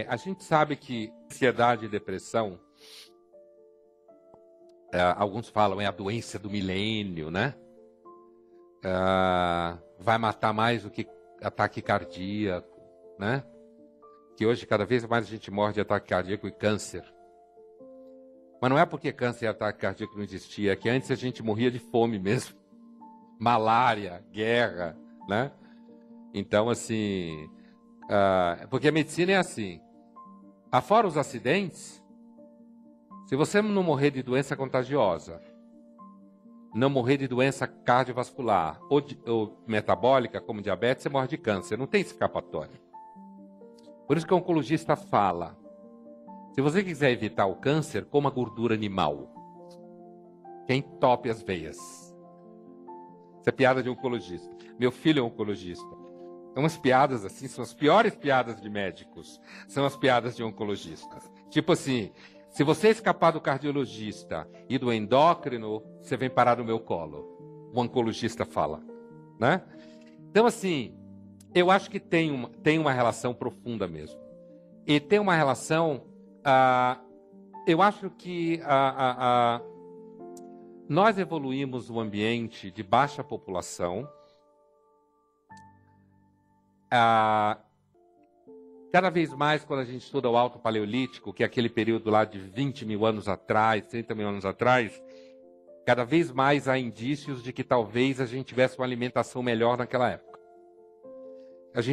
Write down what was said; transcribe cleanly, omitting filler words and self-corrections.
A gente sabe que ansiedade e depressão, alguns falam é a doença do milênio, né? Vai matar mais do que ataque cardíaco, né? Que hoje cada vez mais a gente morre de ataque cardíaco e câncer. Mas não é porque câncer e ataque cardíaco não existia, é que antes a gente morria de fome mesmo. Malária, guerra, né? Então, assim, porque a medicina é assim, afora os acidentes, se você não morrer de doença contagiosa, não morrer de doença cardiovascular ou metabólica, como diabetes, você morre de câncer, não tem escapatória. Por isso que o oncologista fala, se você quiser evitar o câncer, coma gordura animal, que entope as veias. Isso é piada de oncologista. Meu filho é oncologista. São umas piadas assim, são as piores piadas de médicos. São as piadas de oncologistas. Tipo assim, se você escapar do cardiologista e do endócrino, você vem parar no meu colo. O oncologista fala, né? Então, assim, eu acho que tem uma relação profunda mesmo. E tem uma relação... eu acho que nós evoluímos um ambiente de baixa população. Cada vez mais, quando a gente estuda o Alto Paleolítico, que é aquele período lá de 20 mil anos atrás, 30 mil anos atrás, cada vez mais há indícios de que talvez a gente tivesse uma alimentação melhor naquela época.